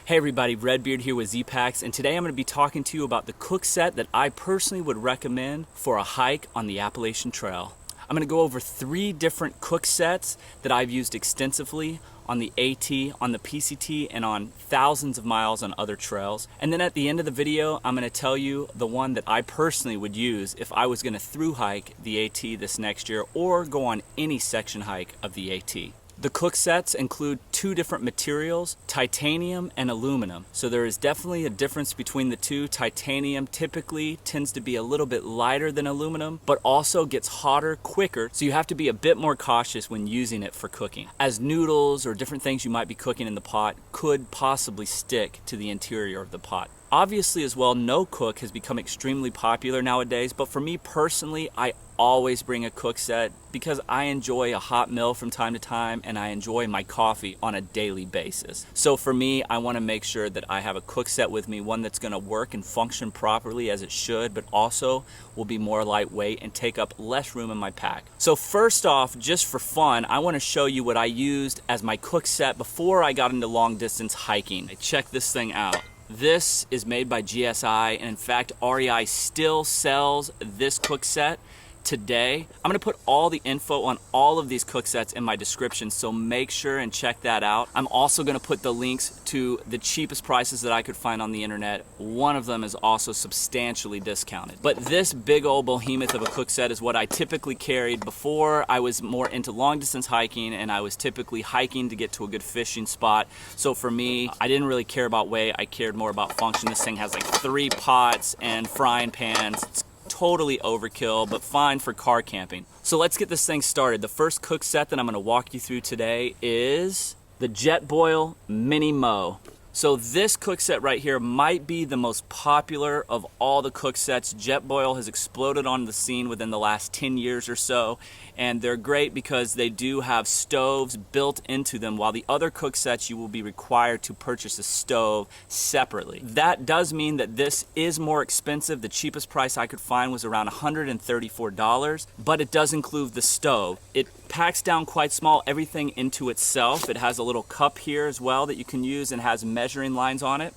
Hey everybody, Redbeard here with Z-Packs, and today I'm going to be talking to you about the cook set that I personally would recommend for a hike on the Appalachian Trail. I'm going to go over 3 different cook sets that I've used extensively on the AT, on the PCT, and on thousands of miles on other trails. And then at the end of the video, I'm going to tell you the one that I personally would use if I was going to thru hike the AT this next year or go on any section hike of the AT. The cook sets include 2 different materials, titanium and aluminum. So there is definitely a difference between the two. Titanium typically tends to be a little bit lighter than aluminum, but also gets hotter quicker. So you have to be a bit more cautious when using it for cooking, as noodles or different things you might be cooking in the pot could possibly stick to the interior of the pot. Obviously as well, no cook has become extremely popular nowadays, but for me personally, I always bring a cook set because I enjoy a hot meal from time to time and I enjoy my coffee on a daily basis. So for me, I want to make sure that I have a cook set with me, one that's going to work and function properly as it should, but also will be more lightweight and take up less room in my pack. So first off, just for fun, I want to show you what I used as my cook set before I got into long distance hiking. Check this thing out. This is made by GSI, and in fact, REI still sells this cook set today. I'm going to put all the info on all of these cook sets in my description, so make sure and check that out. I'm also going to put the links to the cheapest prices that I could find on the internet. One of them is also substantially discounted. But this big old behemoth of a cook set is what I typically carried before I was more into long distance hiking, and I was typically hiking to get to a good fishing spot. So for me, I didn't really care about weight, I cared more about function. This thing has like 3 pots and frying pans. It's totally overkill, but fine for car camping. So let's get this thing started. The first cook set that I'm going to walk you through today is the Jetboil Minimo. So this cook set right here might be the most popular of all the cook sets. Jetboil has exploded on the scene within the last 10 years or so, and they're great because they do have stoves built into them, while the other cook sets you will be required to purchase a stove separately. That does mean that this is more expensive. The cheapest price I could find was around $134, but it does include the stove. It packs down quite small, everything into itself. It has a little cup here as well that you can use and has measuring lines on it.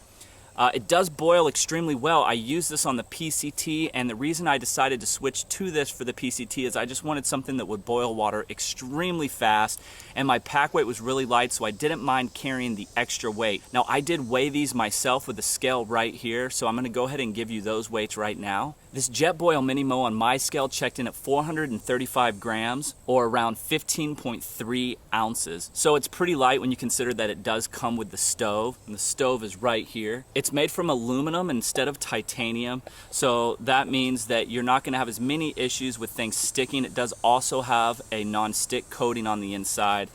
It does boil extremely well. I use this on the PCT, and the reason I decided to switch to this for the PCT is I just wanted something that would boil water extremely fast, and my pack weight was really light, so I didn't mind carrying the extra weight. Now, I did weigh these myself with a scale right here, so I'm going to go ahead and give you those weights right now. This Jetboil Minimo on my scale checked in at 435 grams, or around 15.3 ounces. So it's pretty light when you consider that it does come with the stove, and the stove is right here. It's made from aluminum instead of titanium, so that means that you're not going to have as many issues with things sticking. It does also have a non-stick coating on the inside.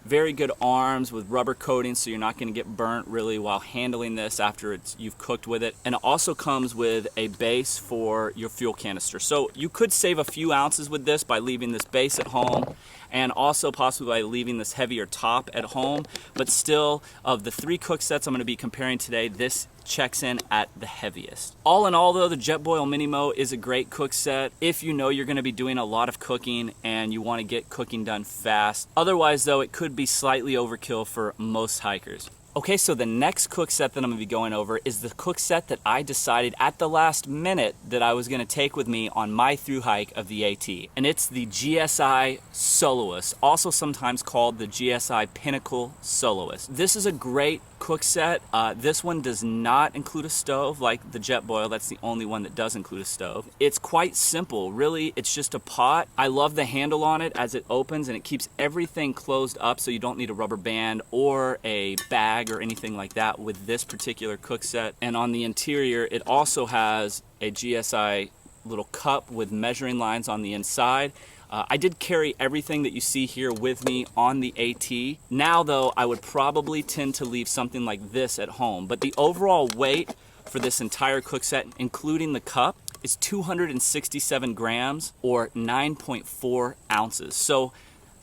Very good arms with rubber coating, so you're not going to get burnt really while handling this after you've cooked with it. And it also comes with a base for your fuel canister. So you could save a few ounces with this by leaving this base at home, and also possibly by leaving this heavier top at home. But still, of the 3 cook sets I'm going to be comparing today, this checks in at the heaviest. All in all though, the Jetboil Minimo is a great cook set if you know you're going to be doing a lot of cooking and you want to get cooking done fast. Otherwise though, it could be slightly overkill for most hikers. Okay, so the next cook set that I'm going to be going over is the cook set that I decided at the last minute that I was going to take with me on my thru hike of the AT. And it's the GSI Soloist, also sometimes called the GSI Pinnacle Soloist. This is a great cook set. This one does not include a stove like the Jetboil. That's the only one that does include a stove. It's quite simple. Really, it's just a pot. I love the handle on it as it opens, and it keeps everything closed up, so you don't need a rubber band or a bag or anything like that with this particular cook set. And on the interior, it also has a GSI little cup with measuring lines on the inside. I did carry everything that you see here with me on the AT. Now though, I would probably tend to leave something like this at home, but the overall weight for this entire cook set, including the cup, is 267 grams or 9.4 ounces. So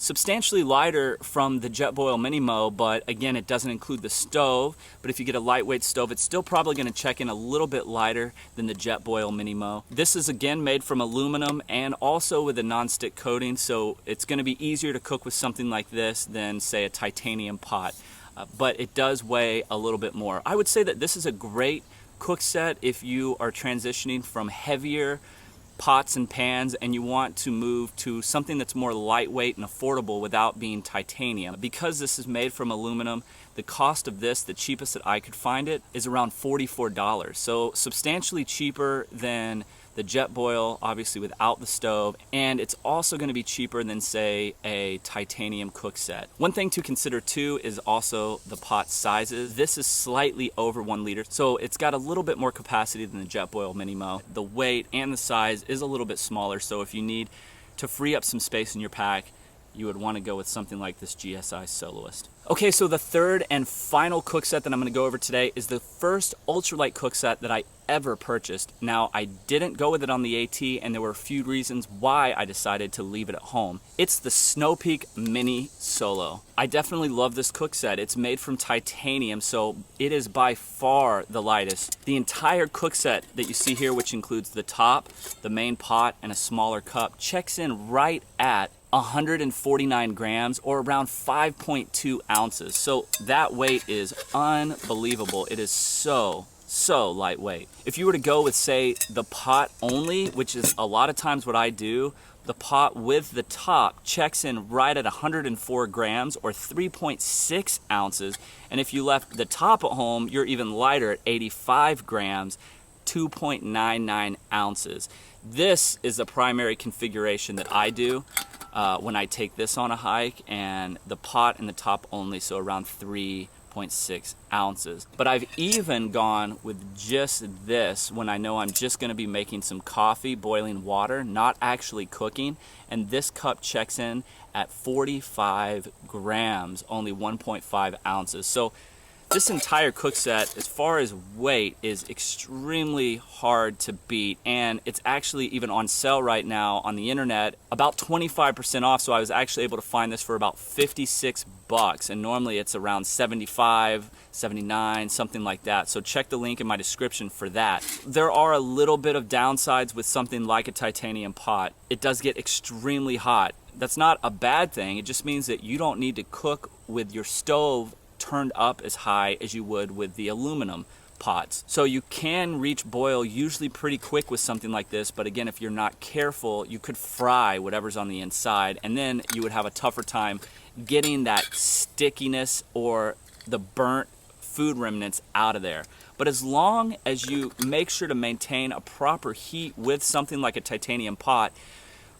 substantially lighter from the Jetboil Minimo, but again, it doesn't include the stove. But if you get a lightweight stove, it's still probably going to check in a little bit lighter than the Jetboil Minimo. This is again made from aluminum and also with a non-stick coating, so it's going to be easier to cook with something like this than say a titanium pot. but it does weigh a little bit more. I would say that this is a great cook set if you are transitioning from heavier pots and pans and you want to move to something that's more lightweight and affordable without being titanium. Because this is made from aluminum, the cost of this, the cheapest that I could find it, is around $44. So substantially cheaper than the Jetboil, obviously without the stove, and it's also going to be cheaper than, say, a titanium cook set. One thing to consider too is also the pot sizes. This is slightly over 1 liter, so it's got a little bit more capacity than the Jetboil Minimo. The weight and the size is a little bit smaller, so if you need to free up some space in your pack, you would want to go with something like this GSI Soloist. Okay, so the third and final cook set that I'm going to go over today is the first ultralight cook set that I ever purchased. Now, I didn't go with it on the AT, and there were a few reasons why I decided to leave it at home. It's the Snow Peak MiniSolo. I definitely love this cook set. It's made from titanium, so it is by far the lightest. The entire cook set that you see here, which includes the top, the main pot, and a smaller cup, checks in right at 149 grams, or around 5.2 ounces. So that weight is unbelievable. It is so lightweight. If you were to go with, say, the pot only, which is a lot of times what I do, the pot with the top checks in right at 104 grams or 3.6 ounces. And if you left the top at home, you're even lighter at 85 grams, 2.99 ounces. This is the primary configuration that I do when I take this on a hike, and the pot and the top only, so around 3.6 ounces. But I've even gone with just this when I know I'm just going to be making some coffee, boiling water, not actually cooking, and this cup checks in at 45 grams, only 1.5 ounces. So this entire cook set, as far as weight, is extremely hard to beat, and it's actually even on sale right now on the internet, about 25% off. So I was actually able to find this for about 56 bucks, and normally it's around 75, 79, something like that. So check the link in my description for that. There are a little bit of downsides with something like a titanium pot. It does get extremely hot. That's not a bad thing. It just means that you don't need to cook with your stove turned up as high as you would with the aluminum pots. So you can reach boil usually pretty quick with something like this, but again, if you're not careful, you could fry whatever's on the inside, and then you would have a tougher time getting that stickiness or the burnt food remnants out of there. But as long as you make sure to maintain a proper heat with something like a titanium pot,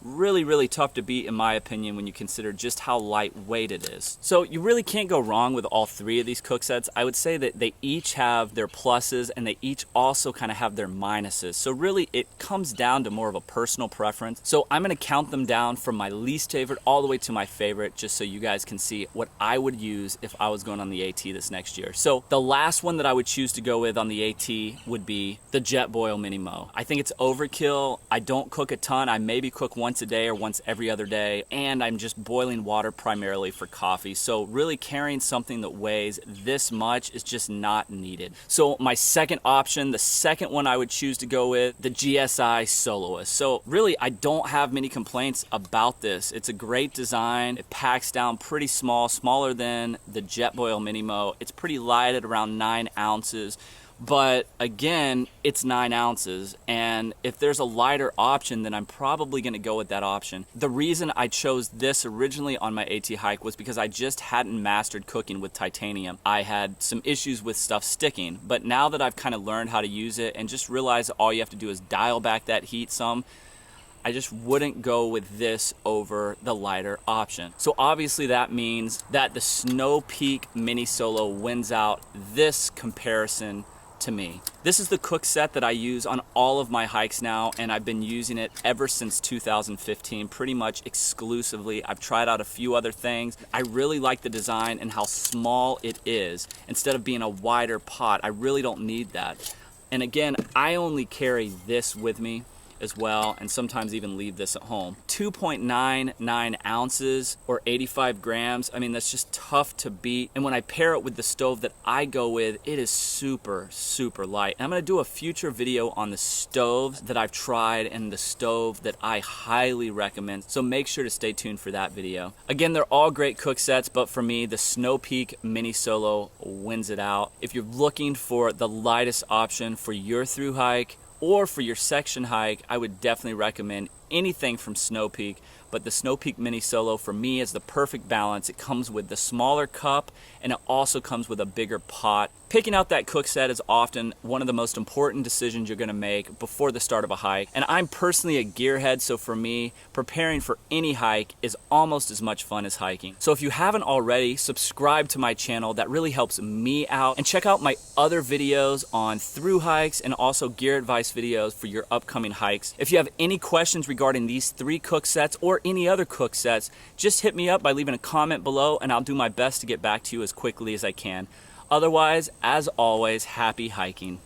really tough to beat in my opinion when you consider just how lightweight it is. So you really can't go wrong with all three of these cook sets. I would say that they each have their pluses and they each also kind of have their minuses. So really it comes down to more of a personal preference. So I'm going to count them down from my least favorite all the way to my favorite, just so you guys can see what I would use if I was going on the AT this next year. So the last one that I would choose to go with on the AT would be the Jetboil Minimo. I think it's overkill. I don't cook a ton. I maybe cook once a day or once every other day, and I'm just boiling water primarily for coffee. So really carrying something that weighs this much is just not needed. So my second option, the second one I would choose to go with, the GSI Soloist. So really I don't have many complaints about this. It's a great design. It packs down pretty small, smaller than the Jetboil Minimo. It's pretty light at around 9 ounces. But again, it's 9 ounces, and if there's a lighter option, then I'm probably going to go with that option. The reason I chose this originally on my AT hike was because I just hadn't mastered cooking with titanium. I had some issues with stuff sticking, but now that I've kind of learned how to use it and just realized all you have to do is dial back that heat some, I just wouldn't go with this over the lighter option. So obviously that means that the Snow Peak MiniSolo wins out this comparison to me. This is the cook set that I use on all of my hikes now, and I've been using it ever since 2015, pretty much exclusively. I've tried out a few other things. I really like the design and how small it is. Instead of being a wider pot, I really don't need that. And again, I only carry this with me, as well, and sometimes even leave this at home. 2.99 ounces or 85 grams. I mean, that's just tough to beat. And when I pair it with the stove that I go with, it is super, super light. And I'm gonna do a future video on the stoves that I've tried and the stove that I highly recommend. So make sure to stay tuned for that video. Again, they're all great cook sets, but for me, the Snow Peak MiniSolo wins it out. If you're looking for the lightest option for your through hike or for your section hike, I would definitely recommend anything from Snow Peak, but the Snow Peak MiniSolo for me is the perfect balance. It comes with the smaller cup and it also comes with a bigger pot. Picking out that cook set is often one of the most important decisions you're gonna make before the start of a hike. And I'm personally a gearhead, so for me, preparing for any hike is almost as much fun as hiking. So if you haven't already, subscribe to my channel. That really helps me out. And check out my other videos on through hikes and also gear advice videos for your upcoming hikes. If you have any questions regarding these 3 cook sets or any other cook sets, just hit me up by leaving a comment below and I'll do my best to get back to you as quickly as I can. Otherwise, as always, happy hiking.